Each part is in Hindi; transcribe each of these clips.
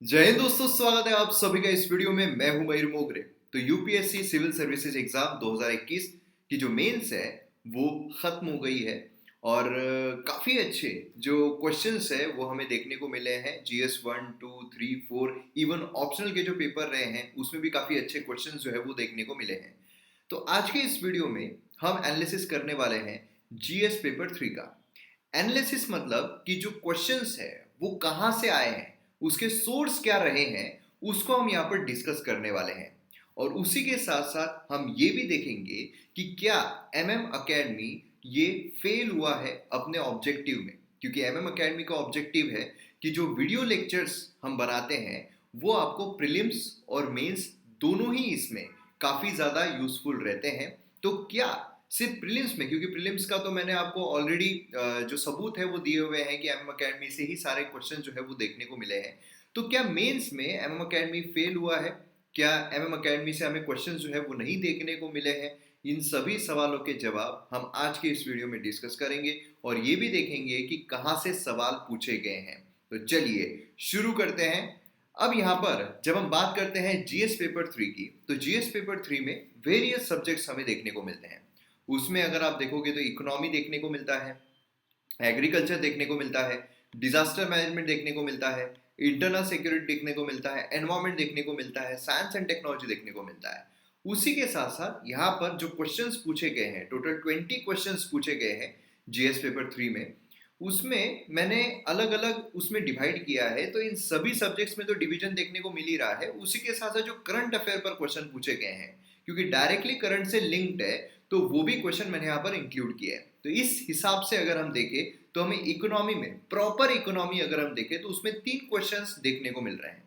जय हिंद दोस्तों, स्वागत है आप सभी का इस वीडियो में। मैं हूं मयूर मोगरे। तो यूपीएससी सिविल सर्विसेज एग्जाम 2021 की जो मेंस है वो खत्म हो गई है और काफी अच्छे जो क्वेश्चंस है वो हमें देखने को मिले हैं। जीएस 1, 2, 3, 4 इवन ऑप्शनल के जो पेपर रहे हैं उसमें भी काफी अच्छे क्वेश्चंस जो है वो देखने को मिले हैं। तो आज के इस वीडियो में हम एनालिसिस करने वाले हैं जीएस पेपर 3 का। एनालिसिस मतलब कि जो क्वेश्चंस है वो कहां से आए हैं, उसके सोर्स क्या रहे हैं, उसको हम यहाँ पर डिस्कस करने वाले हैं। और उसी के साथ साथ हम ये भी देखेंगे कि क्या एमएम अकेडमी ये फेल हुआ है अपने ऑब्जेक्टिव में, क्योंकि एमएम अकेडमी का ऑब्जेक्टिव है कि जो वीडियो लेक्चर्स हम बनाते हैं वो आपको प्रीलिम्स और मेंस दोनों ही इसमें काफी ज्यादा यूजफुल रहते हैं। तो क्या सिर्फ प्रीलिम्स में, क्योंकि प्रीलिम्स का तो मैंने आपको ऑलरेडी जो सबूत है वो दिए हुए हैं कि एमएम अकेडमी से ही सारे क्वेश्चन जो है वो देखने को मिले हैं। तो क्या मेंस में एमएम अकेडमी फेल हुआ है? क्या एमएम अकेडमी से हमें क्वेश्चन जो है वो नहीं देखने को मिले हैं? इन सभी सवालों के जवाब हम आज के इस वीडियो में डिस्कस करेंगे और ये भी देखेंगे कि कहाँ से सवाल पूछे गए हैं। तो चलिए शुरू करते हैं। अब यहाँ पर जब हम बात करते हैं जीएस पेपर 3 की, तो जीएस पेपर 3 में वेरियस सब्जेक्ट्स हमें देखने को मिलते हैं। उसमें अगर आप देखोगे तो इकोनॉमी देखने को मिलता है, एग्रीकल्चर देखने को मिलता है, डिजास्टर मैनेजमेंट देखने को मिलता है, इंटरनल सिक्योरिटी देखने को मिलता है, एनवायरमेंट देखने को मिलता है, साइंस एंड टेक्नोलॉजी देखने को मिलता है। उसी के साथ साथ यहाँ पर जो क्वेश्चंस पूछे गए हैं, टोटल 20 क्वेश्चंस पूछे गए हैं जीएस पेपर 3 में। उसमें मैंने अलग अलग उसमें डिवाइड किया है, तो इन सभी सब्जेक्ट्स में तो डिवीजन देखने को मिल ही रहा है। उसी के साथ साथ जो करंट अफेयर पर क्वेश्चन पूछे गए हैं, क्योंकि डायरेक्टली करंट से लिंक्ड है, तो वो भी क्वेश्चन मैंने यहाँ पर इंक्लूड किया है। तो इस हिसाब से अगर हम देखें तो हमें इकोनॉमी में, प्रॉपर इकोनॉमी अगर हम देखें तो उसमें 3 क्वेश्चंस देखने को मिल रहे हैं।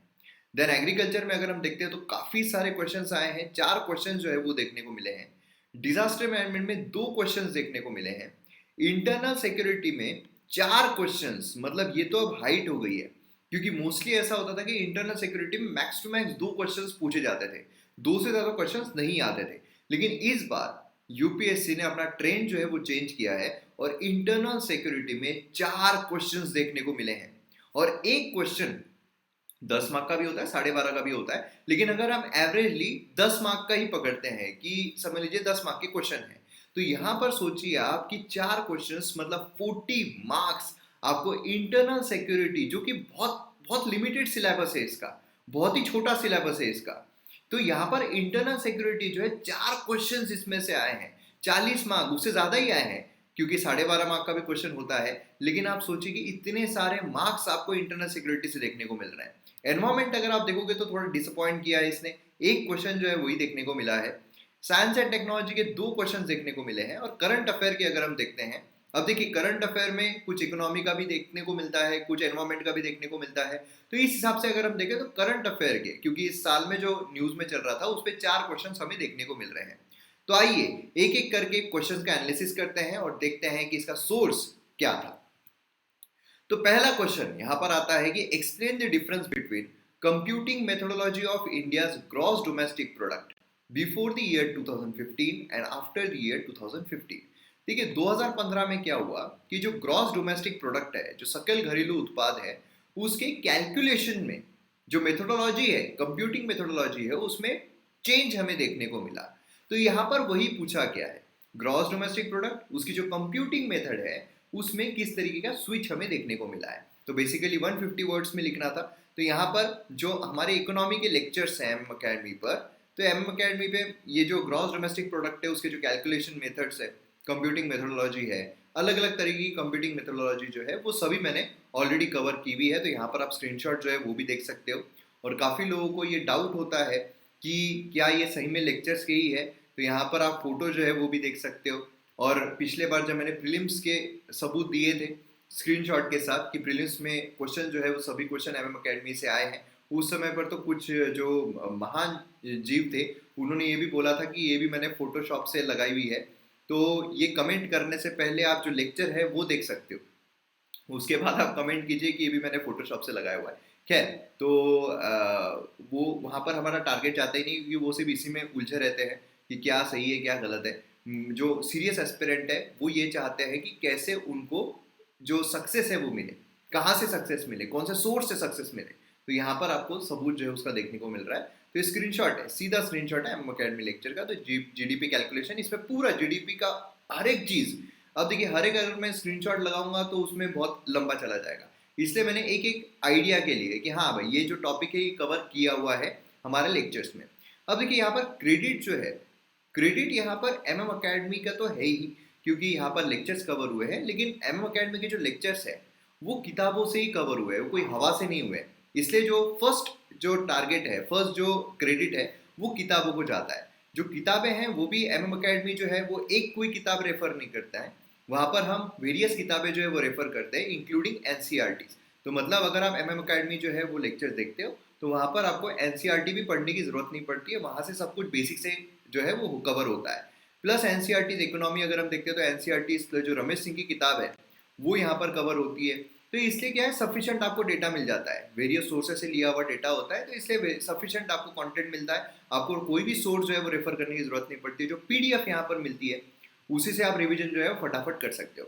देन एग्रीकल्चर में अगर हम देखते हैं तो काफी सारे क्वेश्चंस आए हैं, 4 क्वेश्चंस जो है वो देखने को मिले हैं। डिजास्टर मैनेजमेंट में 2 क्वेश्चंस देखने को मिले हैं। इंटरनल सिक्योरिटी में 4 क्वेश्चंस, मतलब ये तो अब हाइट हो गई है, क्योंकि मोस्टली ऐसा होता था कि इंटरनल सिक्योरिटी में मैक्स टू मैक्स 2 क्वेश्चंस पूछे जाते थे, 2 से ज्यादा क्वेश्चंस नहीं आते थे। लेकिन इस बार यूपीएससी ने अपना ट्रेंड जो है वो चेंज किया है और इंटरनल सिक्योरिटी में 4 क्वेश्चंस देखने को मिले हैं। और एक क्वेश्चन 10 मार्क का भी होता है, 12.5 का भी होता है, लेकिन अगर हम एवरेजली 10 मार्क का ही पकड़ते हैं कि समझ लीजिए 10 मार्क के क्वेश्चन है, तो यहां पर सोचिए आप कि 4 क्वेश्चंस मतलब 40 मार्क्स आपको इंटरनल सिक्योरिटी, जो कि बहुत बहुत लिमिटेड सिलेबस है इसका, बहुत ही छोटा सिलेबस है इसका। तो यहाँ पर इंटरनल सिक्योरिटी जो है 4 क्वेश्चंस इसमें से आए हैं, 40 मार्क, उससे ज्यादा ही आए हैं, क्योंकि 12.5 मार्क का भी क्वेश्चन होता है। लेकिन आप सोचिए कि इतने सारे मार्क्स आपको इंटरनल सिक्योरिटी से देखने को मिल रहे हैं। एनवायरमेंट अगर आप देखोगे तो थोड़ा डिसअपॉइंट किया है इसने, एक क्वेश्चन जो है वही देखने को मिला है। साइंस एंड टेक्नोलॉजी के 2 क्वेश्चन देखने को मिले हैं। और करंट अफेयर के अगर हम देखते हैं, अब देखिए करंट अफेयर में कुछ इकोनॉमी का भी देखने को मिलता है, कुछ एनवायरमेंट का भी देखने को मिलता है। तो इस हिसाब से अगर हम देखें तो करंट अफेयर के, क्योंकि इस साल में जो न्यूज में चल रहा था उस पर 4 क्वेश्चन हमें देखने को मिल रहे हैं। तो आइए एक एक करके क्वेश्चन का एनालिसिस करते हैं और देखते हैं कि इसका सोर्स क्या था। तो पहला क्वेश्चन यहां पर आता है कि explain the difference between computing methodology of India's gross domestic product before the year 2015 and after the year 2015। देखिए 2015 में क्या हुआ कि जो ग्रॉस डोमेस्टिक प्रोडक्ट है, जो सकल घरेलू उत्पाद है, उसके कैलकुलेशन में जो मेथोडोलॉजी है, कंप्यूटिंग मेथोडोलॉजी है, उसमें चेंज हमें देखने को मिला। तो यहाँ पर वही पूछा गया है, ग्रॉस डोमेस्टिक प्रोडक्ट, उसकी जो कंप्यूटिंग मेथड है उसमें किस तरीके का स्विच हमें देखने को मिला है। तो बेसिकली 150 वर्ड्स में लिखना था। तो यहाँ पर जो हमारे इकोनॉमी के लेक्चर्स हैं एम अकेडमी पर, तो एम अकेडमी पे ये जो ग्रॉस डोमेस्टिक प्रोडक्ट है उसके जो कैलकुलेशन मेथड्स है, कंप्यूटिंग मेथोडोलॉजी है, अलग अलग तरीके की कंप्यूटिंग मेथोडोलॉजी जो है वो सभी मैंने ऑलरेडी कवर की हुई है। तो यहाँ पर आप स्क्रीनशॉट जो है वो भी देख सकते हो। और काफ़ी लोगों को ये डाउट होता है कि क्या ये सही में लेक्चर्स के ही है, तो यहाँ पर आप फोटो जो है वो भी देख सकते हो। और पिछले बार जब मैंने प्रीलिम्स के सबूत दिए थे स्क्रीनशॉट के साथ कि प्रीलिम्स में क्वेश्चन जो है वो सभी क्वेश्चन एमएम अकेडमी से आए हैं, उस समय पर तो कुछ जो महान जीव थे उन्होंने ये भी बोला था कि ये भी मैंने फोटोशॉप से लगाई हुई है। तो ये कमेंट करने से पहले आप जो लेक्चर है वो देख सकते हो, उसके बाद आप कमेंट कीजिए कि ये भी मैंने फोटोशॉप से लगाया हुआ है। खैर, तो वो वहाँ पर हमारा टारगेट जाता ही नहीं, क्योंकि वो सिर्फ इसी में उलझे रहते हैं कि क्या सही है क्या गलत है। जो सीरियस एस्पिरेंट है वो ये चाहते हैं कि कैसे उनको जो सक्सेस है वो मिले, कहाँ से सक्सेस मिले, कौन से सोर्स से सक्सेस मिले। तो यहाँ पर आपको सबूत जो है उसका देखने को मिल रहा है। तो स्क्रीनशॉट है, सीधा स्क्रीनशॉट है एम अकेडमी लेक्चर का। तो जीडीपी कैलकुलेशन, इसमें पूरा जीडीपी का हर एक चीज, अब देखिए हर एक अगर मैं स्क्रीनशॉट लगाऊंगा तो उसमें बहुत लंबा चला जाएगा, इसलिए मैंने एक एक आइडिया के लिए कि हाँ भाई ये जो टॉपिक है ये कवर किया हुआ है हमारे लेक्चर्स में। अब देखिए यहाँ पर क्रेडिट जो है, क्रेडिट यहाँ पर एम अकेडमी का तो है ही, क्योंकि यहाँ पर लेक्चर्स कवर हुए हैं, लेकिन एम अकेडमी के जो लेक्चर्स है वो किताबों से ही कवर हुए हैं, वो कोई हवा से नहीं हुए। इसलिए जो फर्स्ट जो टारगेट है, फर्स्ट जो क्रेडिट है वो किताबों को जाता है। जो किताबें हैं वो भी एम अकेडमी जो है वो एक कोई किताब रेफर नहीं करता है, वहाँ पर हम वेरियस किताबें जो है वो रेफर करते हैं इंक्लूडिंग एनसीईआरटी। तो मतलब अगर आप एम अकेडमी जो है वो लेक्चर देखते हो तो वहाँ पर आपको एनसीईआरटी भी पढ़ने की जरूरत नहीं पड़ती है, वहाँ से सब कुछ बेसिक से जो है वो कवर होता है। प्लस एनसीईआरटी इकोनॉमी अगर हम देखते हैं तो एनसीईआरटी जो रमेश सिंह की किताब है वो यहाँ पर कवर होती है। तो इसलिए क्या है, सफिशिएंट आपको डेटा मिल जाता है, वेरियस सोर्सेस से लिया हुआ डेटा होता है, तो इसलिए सफिशिएंट आपको कंटेंट मिलता है, आपको कोई भी सोर्स जो है वो रेफर करने की जरूरत नहीं पड़ती है। जो पीडीएफ यहाँ पर मिलती है उसी से आप रिवीजन जो है वो फटाफट कर सकते हो।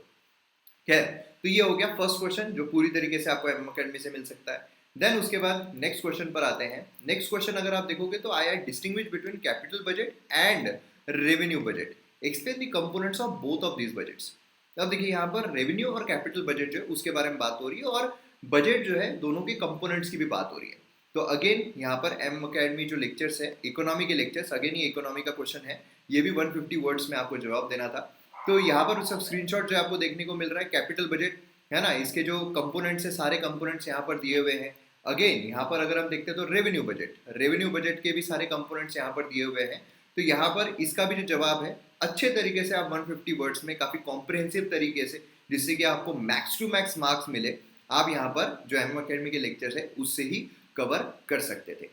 खैर, तो ये हो गया फर्स्ट क्वेश्चन जो पूरी तरीके से आपको एम अकेडमी से मिल सकता है। देन उसके बाद नेक्स्ट क्वेश्चन पर आते हैं। नेक्स्ट क्वेश्चन अगर आप देखोगे तो आया distinguish between capital budget and revenue budget, explain the components of both of these budgets. अब देखिए यहाँ पर रेवेन्यू और कैपिटल बजट जो है उसके बारे में बात हो रही है, और बजट जो है दोनों के कंपोनेंट्स की भी बात हो रही है। तो अगेन यहाँ पर एम अकेडमी जो लेक्चर्स है, इकोनॉमी के लेक्चर्स, अगेन ये इकोनॉमी का क्वेश्चन है, ये भी 150 वर्ड्स में आपको जवाब देना था। तो यहाँ पर सब स्क्रीनशॉट जो आपको देखने को मिल रहा है, कैपिटल बजट है ना, इसके जो कंपोनेंट्स है सारे कंपोनेंट्स यहाँ पर दिए हुए हैं। अगेन यहाँ पर अगर हम देखते हैं तो रेवेन्यू बजट के भी सारे कंपोनेंट्स यहाँ पर दिए हुए हैं। तो यहाँ पर इसका भी जो जवाब है अच्छे तरीके से आप 150 वर्ड्स में काफी कॉम्प्रिहेंसिव तरीके से, जिससे कि आपको मैक्स टू मैक्स मार्क्स मिले, आप यहाँ पर जो एम अकेडमी के लेक्चर्स है उससे ही कवर कर सकते थे।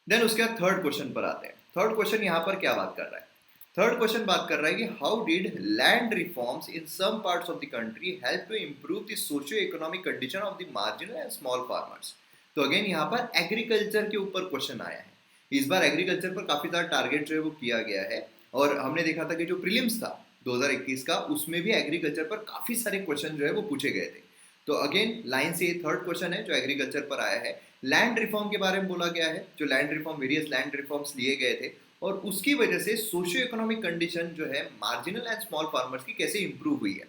देन उसके बाद थर्ड क्वेश्चन पर आते हैं। थर्ड क्वेश्चन यहाँ पर क्या बात कर रहा है? थर्ड क्वेश्चन बात कर रहा है कि how did land reforms in some parts of the country help to improve the socio economic condition of the marginal and small farmers. तो अगेन यहाँ पर एग्रीकल्चर के ऊपर क्वेश्चन आया है। इस बार एग्रीकल्चर पर काफी ज्यादा टारगेट जो है वो किया गया है, और हमने देखा था कि जो प्रीलिम्स था 2021 का उसमें भी एग्रीकल्चर पर काफी सारे क्वेश्चन जो है वो पूछे गए थे। तो अगेन लाइन से ये थर्ड क्वेश्चन है जो एग्रीकल्चर पर आया है। लैंड रिफॉर्म के बारे में बोला गया है, जो land reform, various land reforms लिए गए थे, और उसकी वजह से सोशियो इकोनॉमिक कंडीशन जो है मार्जिनल एंड स्मॉल फार्मर्स की कैसे इंप्रूव हुई है।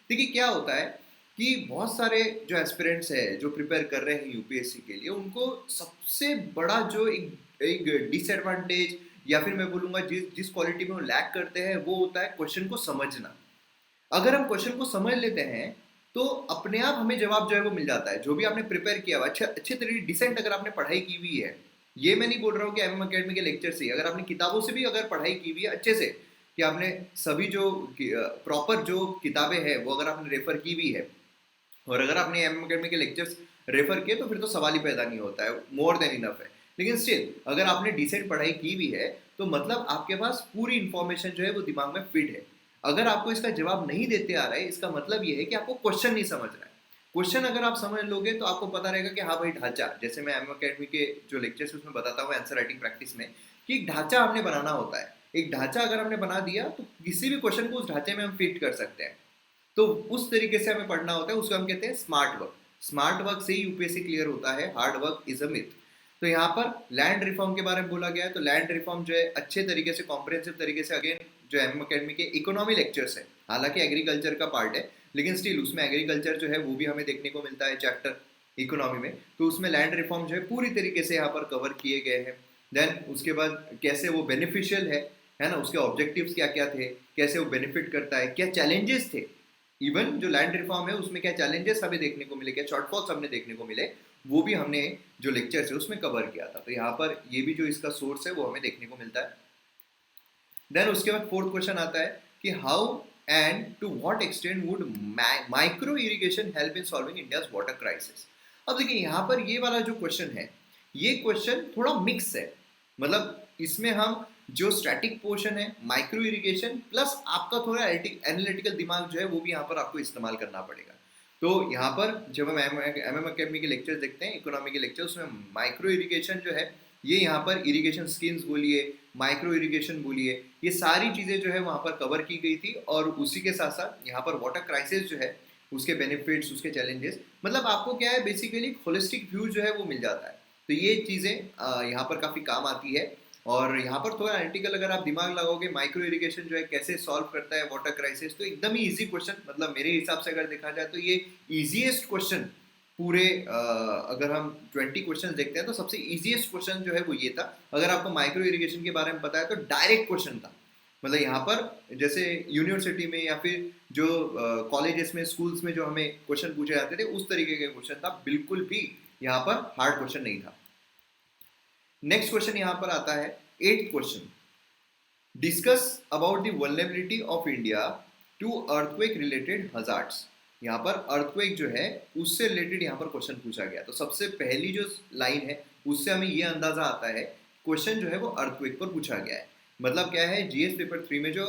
देखिए क्या होता है कि बहुत सारे जो एस्पिरेंट्स है जो प्रिपेयर कर रहे हैं यूपीएससी के लिए, उनको सबसे बड़ा जो एक डिसएडवांटेज, या फिर मैं बोलूंगा जिस क्वालिटी में वो लैक करते हैं, वो होता है क्वेश्चन को समझना। अगर हम क्वेश्चन को समझ लेते हैं तो अपने आप हमें जवाब जो है वो मिल जाता है। जो भी आपने प्रिपेयर किया हुआ अच्छे तरीके डिसेंट अगर आपने पढ़ाई की हुई है, ये मैं नहीं बोल रहा हूँ कि एम अकेडमी के लेक्चर से, अगर आपने किताबों से भी अगर पढ़ाई की हुई है अच्छे से, कि आपने सभी जो प्रॉपर जो किताबें हैं वो अगर आपने रेफर की हुई है, और अगर आपने एम अकेडमी के लेक्चर्स रेफर किए, तो फिर तो सवाल ही पैदा नहीं होता है, मोर देन इनफ है। लेकिन स्टिल अगर आपने डिसेंट पढ़ाई की भी है तो मतलब आपके पास पूरी इंफॉर्मेशन जो है वो दिमाग में फिट है। अगर आपको इसका जवाब नहीं देते आ रहा है, इसका मतलब ये है कि आपको क्वेश्चन नहीं समझ रहा है। क्वेश्चन अगर आप समझ लोगे तो आपको पता रहेगा कि हाँ भाई ढांचा, जैसे मैं एम अकेडमी के जो लेक्चर्स उसमें बताता हूँ आंसर राइटिंग प्रैक्टिस में, कि एक ढांचा हमने बनाना होता है। एक ढांचा अगर हमने बना दिया तो किसी भी क्वेश्चन को उस ढांचे में हम फिट कर सकते हैं। तो उस तरीके से हमें पढ़ना होता है, उसको हम कहते हैं स्मार्ट वर्क। स्मार्ट वर्क से ही यूपीएससी क्लियर होता है, hard work is a myth. तो यहाँ पर लैंड रिफॉर्म के बारे में बोला गया है, तो लैंड रिफॉर्म जो है अच्छे तरीके से कॉम्प्रिहेंसिव तरीके से, अगेन जो एम अकेडमी के इकोनॉमी लेक्चर्स है, हालांकि एग्रीकल्चर का पार्ट है लेकिन स्टिल उसमें एग्रीकल्चर जो है वो भी हमें देखने को मिलता है चैप्टर इकोनॉमी में। तो उसमें लैंड रिफॉर्म जो है पूरी तरीके से यहाँ पर कवर किए गए हैं। देन उसके बाद कैसे वो बेनिफिशियल है ना, उसके ऑब्जेक्टिव्स क्या क्या थे, कैसे वो बेनिफिट करता है, क्या चैलेंजेस थे, इवन जो लैंड रिफॉर्म है उसमें क्या चैलेंजेस हमें देखने को मिले, क्या शॉर्टफॉल्स हमने देखने को मिले, वो भी हमने जो लेक्चर्स है उसमें कवर किया था। तो यहाँ पर ये भी जो इसका सोर्स है वो हमें देखने को मिलता है। देन उसके बाद फोर्थ क्वेश्चन आता है कि how and to what extent would micro irrigation help in solving India's water crisis. अब देखिए यहाँ पर ये वाला जो क्वेश्चन है, ये क्वेश्चन थोड़ा मिक्स है। मतलब इसमें हम जो स्टैटिक पोर्शन है, माइक्रो इरिगेशन प्लस आपका थोड़ा एनालिटिकल दिमाग जो है वो भी यहाँ पर आपको इस्तेमाल करना पड़ेगा। तो यहाँ पर जब हम एम अकेडमी के लेक्चर देखते हैं, इकोनॉमी के लेक्चर, उसमें माइक्रो इरिगेशन जो है, ये यहाँ पर इरिगेशन स्कीम्स बोलिए, माइक्रो इरिगेशन बोलिए, ये सारी चीज़ें जो है वहाँ पर कवर की गई थी। और उसी के साथ साथ यहाँ पर वाटर क्राइसिस जो है उसके बेनिफिट्स, उसके चैलेंजेस, मतलब आपको क्या है बेसिकली होलिस्टिक व्यू जो है वो मिल जाता है। तो ये चीज़ें यहाँ पर काफ़ी काम आती है। और यहाँ पर थोड़ा एनालिटिकल अगर आप दिमाग लगाओगे, माइक्रो इरिगेशन जो है कैसे सॉल्व करता है वाटर क्राइसिस, तो एकदम ही इजी क्वेश्चन, मतलब मेरे हिसाब से अगर देखा जाए तो ये इजीएस्ट क्वेश्चन पूरे अगर हम 20 क्वेश्चन देखते हैं तो सबसे इजीएस्ट क्वेश्चन जो है वो ये था। अगर आपको माइक्रो इरिगेशन के बारे में पता है तो डायरेक्ट क्वेश्चन था। मतलब यहाँ पर जैसे यूनिवर्सिटी में या फिर जो कॉलेजेस में, स्कूल्स में जो हमें क्वेश्चन पूछे जाते थे उस तरीके का क्वेश्चन था, बिल्कुल भी यहाँ पर हार्ड क्वेश्चन नहीं था। नेक्स्ट क्वेश्चन यहाँ पर आता है 8th question, discuss about the vulnerability of India to earthquake related hazards. यहाँ पर अर्थक्वेक जो है उससे रिलेटेड यहाँ पर क्वेश्चन पूछा गया। तो सबसे पहली जो लाइन है उससे हमें ये अंदाजा आता है क्वेश्चन जो है वो अर्थक्वेक पर पूछा गया है। मतलब क्या है, जीएस पेपर 3 में जो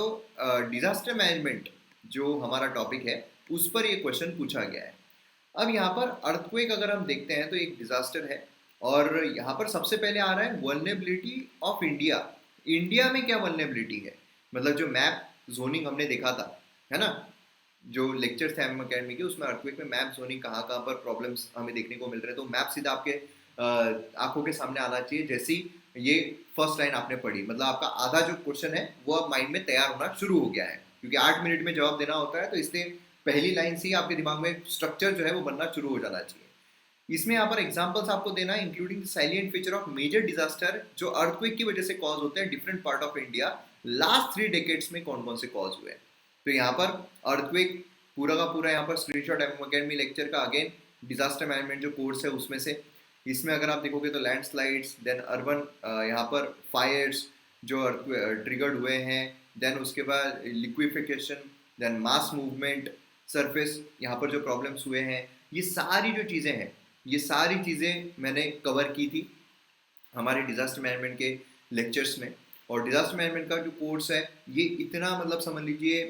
डिजास्टर मैनेजमेंट जो हमारा टॉपिक है उस पर ये क्वेश्चन पूछा गया है। अब यहाँ पर अर्थक्वेक अगर हम देखते हैं तो एक डिजास्टर है, और यहाँ पर सबसे पहले आ रहा है वल्नरेबिलिटी ऑफ इंडिया। इंडिया में क्या वल्नरेबिलिटी है, मतलब जो मैप जोनिंग हमने देखा था, है ना, जो लेक्चर्स थे एम अकेडमी के, उसमें अर्थक्वेक में मैप जोनिंग कहाँ कहाँ पर प्रॉब्लम्स हमें देखने को मिल रहे हैं। तो मैप सीधा आपके आंखों के सामने आना चाहिए जैसी ये फर्स्ट लाइन आपने पढ़ी। मतलब आपका आधा जो क्वेश्चन है वो अब माइंड में तैयार होना शुरू हो गया है, क्योंकि 8 मिनट में जवाब देना होता है, तो इसलिए पहली लाइन से ही आपके दिमाग में स्ट्रक्चर जो है वो बनना शुरू हो जाना चाहिए। इसमें यहाँ पर एग्जांपल्स आपको देना है, including silent feature of major disaster जो अर्थक्वेक की वजह से कॉज होते हैं different part of India, last 3 decades में कौन कौन से कॉज हुए हैं। तो यहाँ पर अर्थक्वेक पूरा का पूरा यहाँ पर स्क्रीनशॉट अकेडमी लेक्चर का, अगेन डिजास्टर मैनेजमेंट जो कोर्स है उसमें से। इसमें अगर आप देखोगे तो लैंडस्लाइड्स, देन अर्बन यहाँ पर फायर्स जो ट्रिगर्ड हुए हैं, देन उसके बाद liquefaction, then mass movement, surface यहाँ पर जो प्रॉब्लम्स हुए हैं, ये सारी जो चीज़ें हैं ये सारी चीज़ें मैंने कवर की थी हमारे डिजास्टर मैनेजमेंट के लेक्चर्स में। और डिजास्टर मैनेजमेंट का जो कोर्स है ये इतना, मतलब समझ लीजिए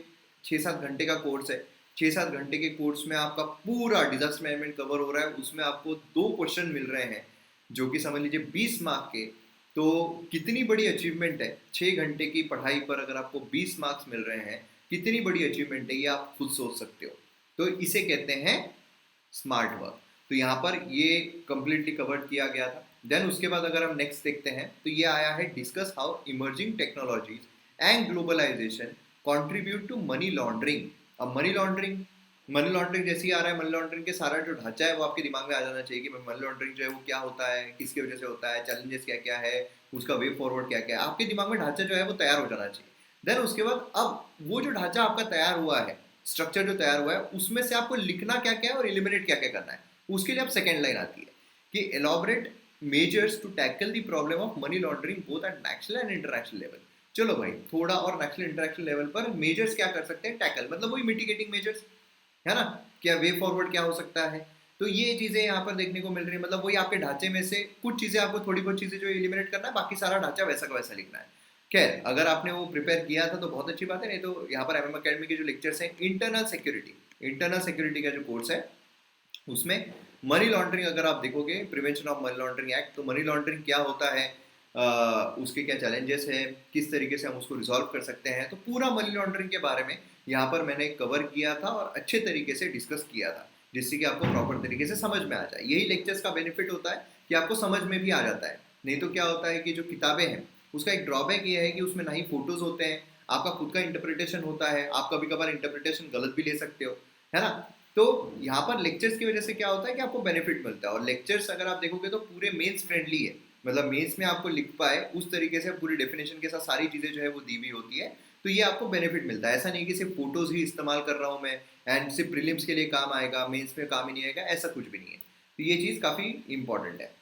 6-7 घंटे का कोर्स है। 6-7 घंटे के कोर्स में आपका पूरा डिजास्टर मैनेजमेंट कवर हो रहा है। उसमें आपको 2 क्वेश्चन मिल रहे हैं जो कि समझ लीजिए 20 मार्क के। तो कितनी बड़ी अचीवमेंट है, 6 घंटे की पढ़ाई पर अगर आपको 20 मार्क्स मिल रहे हैं, कितनी बड़ी अचीवमेंट है ये आप खुद सोच सकते हो। तो इसे कहते हैं स्मार्ट वर्क। तो यहाँ पर ये कंप्लीटली कवर किया गया था। देन उसके बाद अगर हम नेक्स्ट देखते हैं तो ये आया है, discuss how emerging technologies and globalisation contribute to money laundering. अब मनी लॉन्ड्रिंग जैसे ही आ रहा है, मनी लॉन्ड्रिंग के सारा जो ढांचा है वो आपके दिमाग में आ जाना चाहिए कि मनी लॉन्ड्रिंग जो है वो क्या होता है, किसकी वजह से होता है, चैलेंजेस क्या क्या है, उसका वे फॉरवर्ड क्या क्या है। आपके दिमाग में ढांचा जो है वो तैयार हो जाना चाहिए। देन उसके बाद अब वो जो ढांचा आपका तैयार हुआ है, स्ट्रक्चर जो तैयार हुआ है, उसमें से आपको लिखना क्या क्या है और एलिमिनेट क्या क्या करना है। उसके लिए अब सेकेंड लाइन आती है कि elaborate measures to tackle the problem of money laundering both at national and international level. चलो भाई, थोड़ा और नेशनल इंटरनेशनल लेवल पर मेजर्स क्या कर सकते हैं, टैकल, मतलब वही मिटिगेटिंग मेजर्स, है ना, क्या वे फॉरवर्ड क्या हो सकता है। तो ये चीजें यहाँ पर देखने को मिल रही है। मतलब वही आपके ढांचे में से कुछ चीजें आपको, थोड़ी बहुत चीजें जो एलिमिनेट करना है, बाकी सारा ढांचा वैसा का वैसा लिखना है। खैर, अगर आपने वो प्रिपेयर किया था तो बहुत अच्छी बात है, नहीं तो यहाँ पर एमएम अकेडमी के जो लेक्चर्स हैं, इंटरनल सिक्योरिटी का जो कोर्स है उसमें मनी लॉन्ड्रिंग अगर आप देखोगे, prevention of money laundering act, तो मनी लॉन्ड्रिंग क्या होता है, उसके क्या चैलेंजेस है, किस तरीके से हम उसको रिजॉल्व कर सकते हैं, तो पूरा मनी लॉन्ड्रिंग के बारे में यहाँ पर मैंने कवर किया था और अच्छे तरीके से डिस्कस किया था, जिससे कि आपको प्रॉपर तरीके से समझ में आ जाए। यही लेक्चर्स का बेनिफिट होता है कि आपको समझ में भी आ जाता है। नहीं तो क्या होता है कि जो किताबें हैं उसका एक ड्रॉबैक ये है कि उसमें ना ही फोटोज होते हैं, आपका खुद का इंटरप्रिटेशन होता है, आप कभी कभार इंटरप्रिटेशन गलत भी ले सकते हो, है ना। तो यहाँ पर लेक्चर्स की वजह से क्या होता है कि आपको बेनिफिट मिलता है। और लेक्चर्स अगर आप देखोगे तो पूरे मेंस फ्रेंडली है, मतलब मेंस में आपको लिख पाए उस तरीके से पूरी डेफिनेशन के साथ सारी चीज़ें जो है वो दी हुई होती है। तो ये आपको बेनिफिट मिलता है। ऐसा नहीं कि सिर्फ फोटोज ही इस्तेमाल कर रहा हूँ मैं एंड सिर्फ प्रीलिम्स के लिए काम आएगा, मेंस में काम ही नहीं आएगा, ऐसा कुछ भी नहीं है। तो ये चीज़ काफ़ी इंपॉर्टेंट है।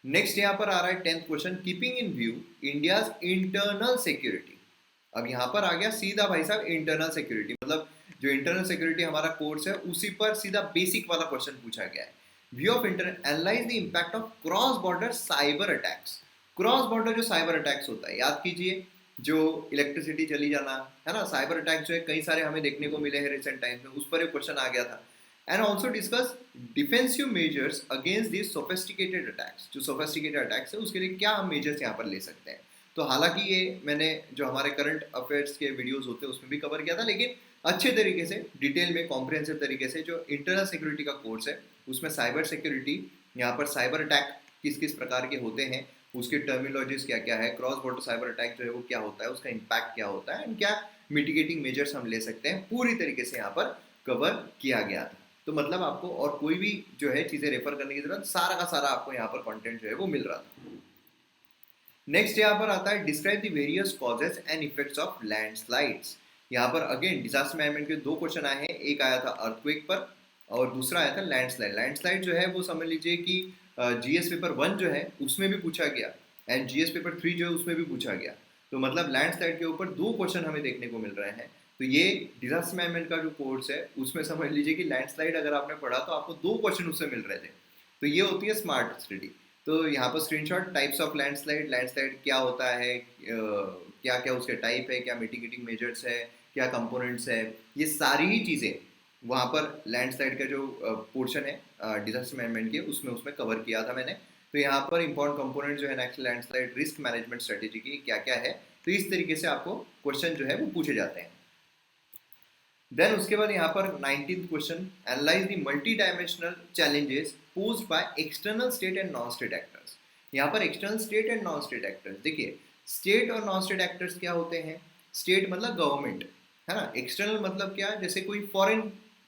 नेक्स्ट यहाँ पर आ रहा है 10th question, keeping in view India's internal security. अब यहाँ पर आ गया सीधा भाई साहब इंटरनल सिक्योरिटी, मतलब जो इंटरनल सिक्योरिटी हमारा कोर्स है उसी पर सीधा बेसिक वाला क्वेश्चन पूछा गया है। View of internal, analyse the impact of cross border cyber attacks. Cross border जो साइबर अटैक्स होता है, याद कीजिए जो इलेक्ट्रिसिटी चली जाना, है ना, साइबर अटैक जो है कई सारे हमें देखने को मिले हैं रिसेंट टाइम्स में, उस पर एक क्वेश्चन आ गया था। And also discuss defensive measures against this sophisticated attacks. जो सोफिस्टिकेटेड अटैक्स है उसके लिए क्या हम मेजर्स यहाँ पर ले सकते हैं। तो हालांकि ये मैंने जो हमारे करंट अफेयर्स के वीडियोस होते हैं उसमें भी कवर किया था, लेकिन अच्छे तरीके से डिटेल में कॉम्प्रिहेंसिव तरीके से जो इंटरनल सिक्योरिटी का कोर्स है उसमें साइबर सिक्योरिटी, यहाँ पर साइबर अटैक किस किस प्रकार के होते हैं, उसकी टर्मिनोलॉजीज क्या क्या है, क्रॉस बॉर्डर साइबर अटैक जो है वो क्या होता है, उसका इम्पैक्ट क्या होता है एंड क्या मिटिगेटिंग मेजर्स हम ले सकते हैं, पूरी तरीके से यहाँ पर कवर किया गया था। तो मतलब आपको और कोई भी जो है चीज़ें रेफर करने की जरूरत, सारा का सारा आपको यहाँ पर कंटेंट जो है वो मिल रहा था। नेक्स्ट यहाँ पर आता है describe the various causes and effects of landslides. यहाँ पर अगेन डिजास्टर मैनेजमेंट के दो क्वेश्चन आए हैं, एक आया था अर्थक्वेक पर और दूसरा आया था लैंडस्लाइड। लैंडस्लाइड जो है वो समझ लीजिए कि जीएस पेपर 1 जो है उसमें भी पूछा गया एंड जीएस पेपर 3 जो है उसमें भी पूछा गया। तो मतलब लैंडस्लाइड के ऊपर दो क्वेश्चन हमें देखने को मिल रहे हैं। तो ये डिजास्टर मैनेजमेंट का जो कोर्स है उसमें समझ लीजिए कि लैंडस्लाइड अगर आपने पढ़ा तो आपको दो क्वेश्चन उससे मिल रहे थे। तो ये होती है स्मार्ट स्टडी। तो यहाँ पर screenshot types of landslide, landslide क्या होता है, क्या क्या उसके टाइप है, क्या मिटिगेटिंग मेजर्स है, क्या कंपोनेंट्स है, ये सारी ही चीज़ें वहाँ पर लैंडस्लाइड का जो पोर्शन है डिजास्टर मैनेजमेंट के उसमें कवर किया था मैंने। तो यहाँ पर इंपॉर्टेंट कंपोनेंट जो है next landslide risk management strategy की क्या क्या है, तो इस तरीके से आपको क्वेश्चन जो है वो पूछे जाते हैं। देन उसके बाद यहाँ पर 19th question, analyse the multi dimensional challenges posed by external state and non state actors. यहाँ पर external state and non state actors, देखिए स्टेट और नॉन स्टेट एक्टर्स क्या होते हैं। स्टेट मतलब गवर्नमेंट है ना, एक्सटर्नल मतलब क्या, जैसे कोई फॉरेन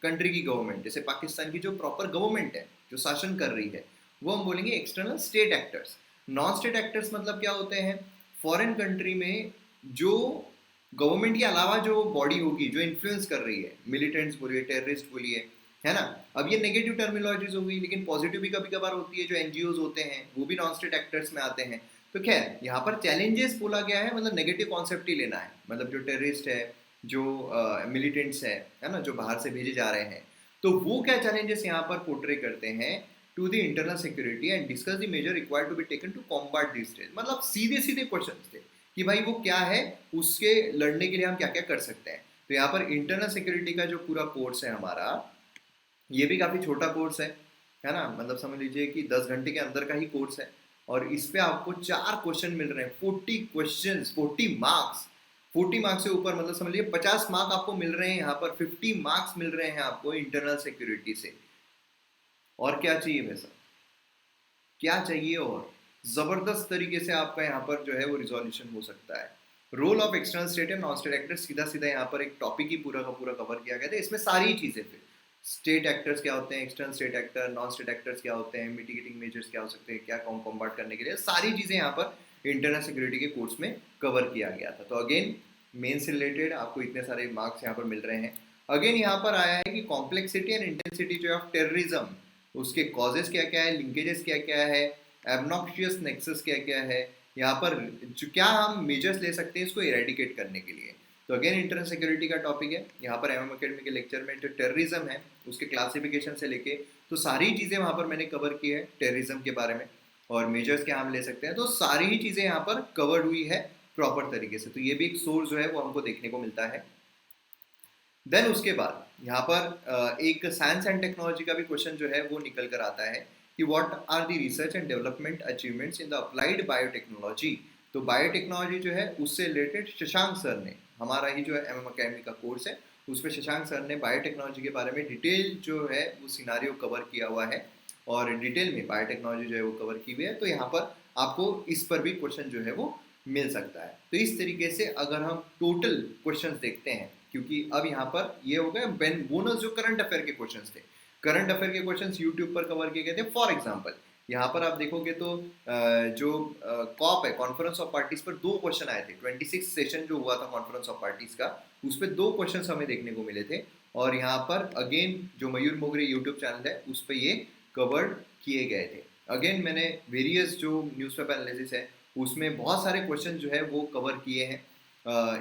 कंट्री की गवर्नमेंट, जैसे पाकिस्तान की जो प्रॉपर गवर्नमेंट है जो शासन कर रही है वो हम बोलेंगे external state actors. Non state actors मतलब क्या होते हैं, फॉरेन कंट्री में जो गवर्नमेंट के अलावा जो बॉडी होगी जो इन्फ्लुएंस कर रही है, मिलिटेंट्स बोलिए, टेररिस्ट बोलिए, है ना। अब ये नेगेटिव टर्मिनोलॉजीज हो गई, लेकिन पॉजिटिव भी कभी कभार होती है, जो एनजीओज होते हैं वो भी नॉन स्टेट एक्टर्स में आते हैं। तो खैर यहाँ पर चैलेंजेस बोला गया है, मतलब नेगेटिव कॉन्सेप्ट ही लेना है, मतलब जो टेररिस्ट है, जो मिलिटेंट्स है ना, जो बाहर से भेजे जा रहे हैं, तो वो क्या चैलेंजेस यहाँ पर पोर्ट्रे करते हैं to the internal security and discuss the major required to be taken to combat this threat. मतलब सीधे सीधे क्वेश्चन थे कि भाई वो क्या है, उसके लड़ने के लिए हम क्या क्या कर सकते हैं। तो यहाँ पर इंटरनल सिक्योरिटी का जो पूरा कोर्स है हमारा, ये भी काफ़ी छोटा कोर्स है ना, मतलब समझ लीजिए कि 10 घंटे के अंदर का ही कोर्स है और इस पे आपको 4 क्वेश्चन मिल रहे हैं, 40 क्वेश्चन, 40 मार्क्स, 40 मार्क्स से ऊपर, मतलब समझ लीजिए 50 मार्क आपको मिल रहे हैं यहाँ पर, 50 मार्क्स मिल रहे हैं आपको इंटरनल सिक्योरिटी से। और क्या चाहिए वैसा, क्या चाहिए, और जबरदस्त तरीके से आपका यहाँ पर जो है वो रिजोल्यूशन हो सकता है। Role of external state and non state actors, सीधा सीधा यहाँ पर एक टॉपिक ही पूरा का पूरा कवर किया गया था, इसमें सारी चीजें फिर स्टेट एक्टर्स क्या होते हैं, external state actor, non state actors क्या होते हैं, मिटिगेटिंग मेजर्स क्या हो सकते हैं, क्या कॉम्बाट करने के लिए, सारी चीजें यहाँ पर इंटरनल सिक्योरिटी के कोर्स में कवर किया गया था। तो अगेन मेन से रिलेटेड आपको इतने सारे मार्क्स यहाँ पर मिल रहे हैं। अगेन यहाँ पर आया है कि कॉम्प्लेक्सिटी एंड इंटेंसिटी जो ऑफ टेररिज्म, उसके कॉजेस क्या क्या है, लिंकेजेस क्या क्या है, एबनॉक्शियस नेक्सस क्या क्या है, यहाँ पर जो क्या हम मेजर्स ले सकते हैं इसको इरेडिकेट करने के लिए। तो अगेन इंटरनल सिक्योरिटी का टॉपिक है यहाँ पर एमएम अकेडमी के लेक्चर में। जो टेररिज्म है उसके क्लासिफिकेशन से लेके तो सारी चीज़ें वहाँ पर मैंने कवर की है टेररिज्म के बारे में, और मेजर्स क्या हम ले सकते हैं, तो सारी ही चीज़ें यहाँ पर कवर्ड हुई है प्रॉपर तरीके से। तो ये भी एक सोर्स जो है वो हमको देखने को मिलता है। देन उसके बाद यहाँ पर एक साइंस एंड टेक्नोलॉजी का भी क्वेश्चन जो है वो निकल कर आता है कि what are the research and development achievements in the applied biotechnology. तो बायोटेक्नोलॉजी जो है उससे रिलेटेड शशांक सर ने, हमारा ही जो है एमएम अकेडमी का कोर्स है उसमें शशांक सर ने बायोटेक्नोलॉजी के बारे में डिटेल जो है वो सिनारियो कवर किया हुआ है और डिटेल में बायोटेक्नोलॉजी जो है वो कवर की हुई है। तो यहाँ पर आपको इस पर भी क्वेश्चन जो है वो मिल सकता है। तो इस तरीके से अगर हम टोटल क्वेश्चंस देखते हैं, क्योंकि अब यहाँ पर ये हो गया बोनस जो करंट अफेयर के क्वेश्चंस थे, करंट अफेयर के क्वेश्चंस यूट्यूब पर कवर किए गए थे। फॉर एग्जांपल यहाँ पर आप देखोगे तो जो कॉप है कॉन्फ्रेंस ऑफ पार्टीज पर 2 क्वेश्चन आए थे, 26 सेशन जो हुआ था कॉन्फ्रेंस ऑफ पार्टीज का, उस पर 2 क्वेश्चन हमें देखने को मिले थे। और यहाँ पर अगेन जो मयूर मोगरे यूट्यूब चैनल है उस पर ये कवर्ड किए गए थे। अगेन मैंने वेरियस जो न्यूज़पेपर एनालिसिस है उसमें बहुत सारे क्वेश्चन जो है वो कवर किए हैं,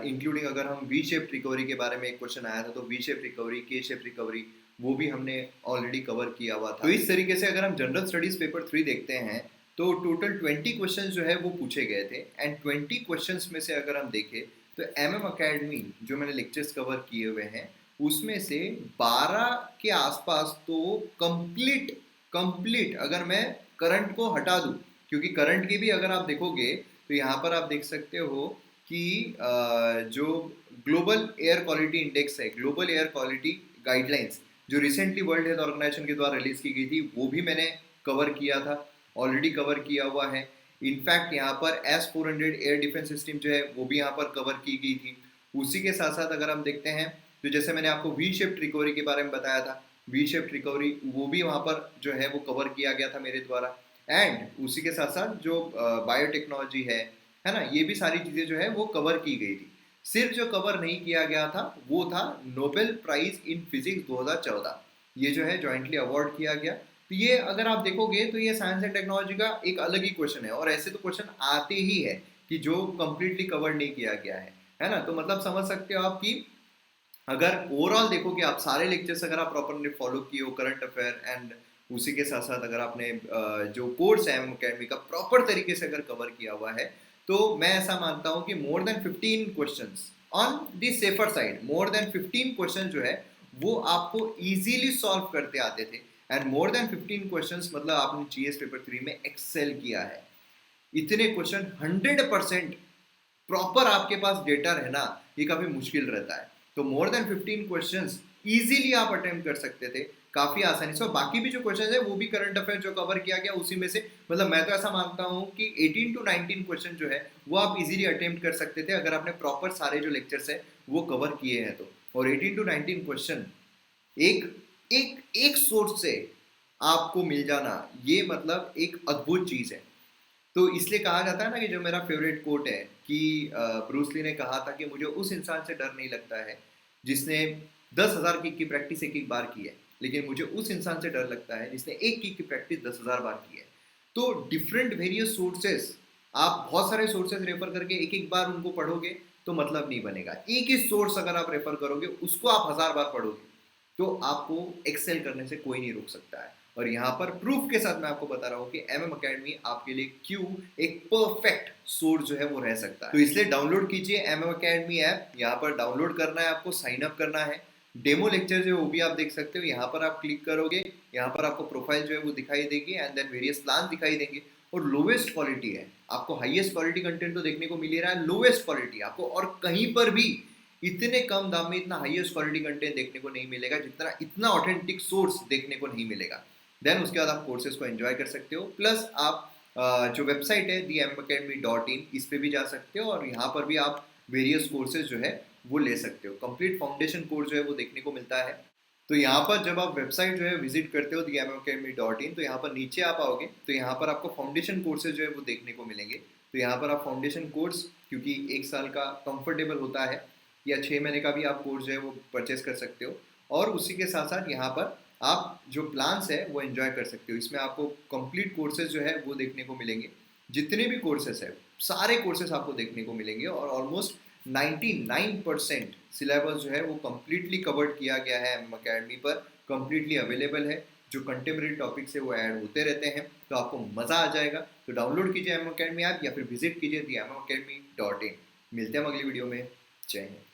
इंक्लूडिंग अगर हम वी शेप रिकवरी के बारे में एक क्वेश्चन आया था तो वी शेप रिकवरी, के शेप रिकवरी, वो भी हमने ऑलरेडी कवर किया हुआ था। तो इस तरीके से अगर हम जनरल स्टडीज पेपर 3 देखते हैं तो टोटल 20 क्वेश्चन जो है वो पूछे गए थे एंड 20 क्वेश्चन में से अगर हम देखें तो एमएम अकेडमी जो मैंने लेक्चर्स कवर किए हुए हैं उसमें से 12 के आसपास तो कंप्लीट अगर मैं करंट को हटा दूं, क्योंकि करंट की भी अगर आप देखोगे तो यहाँ पर आप देख सकते हो कि जो ग्लोबल एयर क्वालिटी इंडेक्स है, ग्लोबल एयर क्वालिटी गाइडलाइंस, जो रिसेंटली वर्ल्ड हेल्थ ऑर्गेनाइजेशन के द्वारा रिलीज की गई थी, वो भी मैंने कवर किया था, ऑलरेडी कवर किया हुआ है। इनफैक्ट यहाँ पर S-400 एयर डिफेंस सिस्टम जो है वो भी यहाँ पर कवर की गई थी। उसी के साथ साथ अगर हम देखते हैं तो जैसे मैंने आपको वी शेप्ड रिकवरी के बारे में बताया था, वी शेप्ड रिकवरी वो भी वहाँ पर जो है वो कवर किया गया था मेरे द्वारा। एंड उसी के साथ साथ जो बायोटेक्नोलॉजी है ना, ये भी सारी चीज़ें जो है वो कवर की गई थी। सिर्फ जो कवर नहीं किया गया था वो था नोबेल प्राइज इन फिजिक्स 2014, ये जो है जॉइंटली अवार्ड किया गया। तो ये अगर आप देखोगे तो ये साइंस एंड टेक्नोलॉजी का एक अलग ही क्वेश्चन है, और ऐसे तो क्वेश्चन आते ही है कि जो कंप्लीटली कवर नहीं किया गया है ना। तो मतलब समझ सकते हो आप कि अगर ओवरऑल देखोगे आप सारे लेक्चर्स अगर आप प्रॉपरली फॉलो किए हो, करंट अफेयर एंड उसी के साथ साथ अगर आपने जो कोर्स है एकेडमी का प्रॉपर तरीके से अगर कवर किया हुआ है, तो मैं ऐसा मानता हूं कि more than 15 questions on the safer side, more than 15 question जो है वो आपको इजीली सॉल्व करते आते थे। एंड मोर देन 15 क्वेश्चंस मतलब आपने जीएस पेपर 3 में एक्सेल किया है। इतने क्वेश्चन 100% प्रॉपर आपके पास डेटा रहना ये काफी मुश्किल रहता है। तो मोर देन 15 क्वेश्चंस इजीली आप अटेम्प्ट कर सकते थे काफी आसानी से, और बाकी भी जो क्वेश्चन है वो भी करंट अफेयर जो कवर किया गया उसी में से, मतलब मैं तो ऐसा मानता हूं कि 18 to 19 क्वेश्चन जो है वो आप इजीली अटेम्प्ट कर सकते थे अगर आपने प्रॉपर सारे जो लेक्चर्स है वो कवर किए हैं तो। और 18 to 19 क्वेश्चन एक एक एक सोर्स से आपको मिल जाना ये मतलब एक अद्भुत चीज है। तो इसलिए कहा जाता है ना कि जो मेरा फेवरेट कोट है कि ब्रूस ली ने कहा था कि मुझे उस इंसान से डर नहीं लगता है जिसने 10,000 किक की प्रैक्टिस एक एक बार की है, लेकिन मुझे उस इंसान से डर लगता है जिसने एक किक की प्रैक्टिस 10,000 बार की है। तो डिफरेंट वेरियस सोर्सेस, आप बहुत सारे सोर्सेस रेफर करके एक एक बार उनको पढ़ोगे तो मतलब नहीं बनेगा। एक ही सोर्स अगर आप रेफर करोगे उसको आप 1000 बार पढ़ोगे तो आपको एक्सेल करने से कोई नहीं रोक सकता है। और यहाँ पर प्रूफ के साथ मैं आपको बता रहा हूँ कि एमएम अकेडमी आपके लिए क्यों एक परफेक्ट सोर्स जो है वो रह सकता है। तो इसलिए डाउनलोड कीजिए एमएम अकेडमी ऐप। यहाँ पर डाउनलोड करना है आपको, साइन अप करना है, डेमो लेक्चर जो है वो भी आप देख सकते हो। यहाँ पर आप क्लिक करोगे, यहाँ पर आपको प्रोफाइल जो है वो दिखाई देगी एंड देन वेरियस प्लान दिखाई देंगे। और लोवेस्ट क्वालिटी है, आपको हाईएस्ट क्वालिटी कंटेंट तो देखने को मिल ही रहा है, लोवेस्ट क्वालिटी आपको और कहीं पर भी इतने कम दाम में इतना हाईएस्ट क्वालिटी कंटेंट देखने को नहीं मिलेगा जितना इतना ऑथेंटिक सोर्स देखने को नहीं मिलेगा। देन उसके बाद आप कोर्सेज को एंजॉय कर सकते हो। प्लस आप जो वेबसाइट है theacademy.in, इस पे भी जा सकते हो और यहाँ पर भी आप वेरियस कोर्सेज जो है वो ले सकते हो। कंप्लीट फाउंडेशन कोर्स जो है वो देखने को मिलता है। तो यहाँ पर जब आप वेबसाइट जो है विजिट करते हो theacademy.in, तो यहाँ पर नीचे आप आओगे तो यहाँ पर आपको फाउंडेशन कोर्सेज जो है वो देखने को मिलेंगे। तो यहाँ पर आप फाउंडेशन कोर्स, क्योंकि 1 साल का कंफर्टेबल होता है, या 6 महीने का भी आप कोर्स जो है वो परचेस कर सकते हो। और उसी के साथ साथ यहाँ पर आप जो प्लान्स है वो एंजॉय कर सकते हो। इसमें आपको कंप्लीट कोर्सेज जो है वो देखने को मिलेंगे। जितने भी कोर्सेज है सारे कोर्सेज आपको देखने को मिलेंगे और ऑलमोस्ट 99% सिलेबस जो है वो कम्प्लीटली कवर्ड किया गया है एमएम अकेडमी पर, कम्प्लीटली अवेलेबल है। जो कंटेम्प्रेरी टॉपिक्स है वो ऐड होते रहते हैं, तो आपको मज़ा आ जाएगा। तो डाउनलोड कीजिए एमएम अकेडमी ऐप या फिर विजिट कीजिए theacademy.in। मिलते हैं अगली वीडियो में। जय हिंद।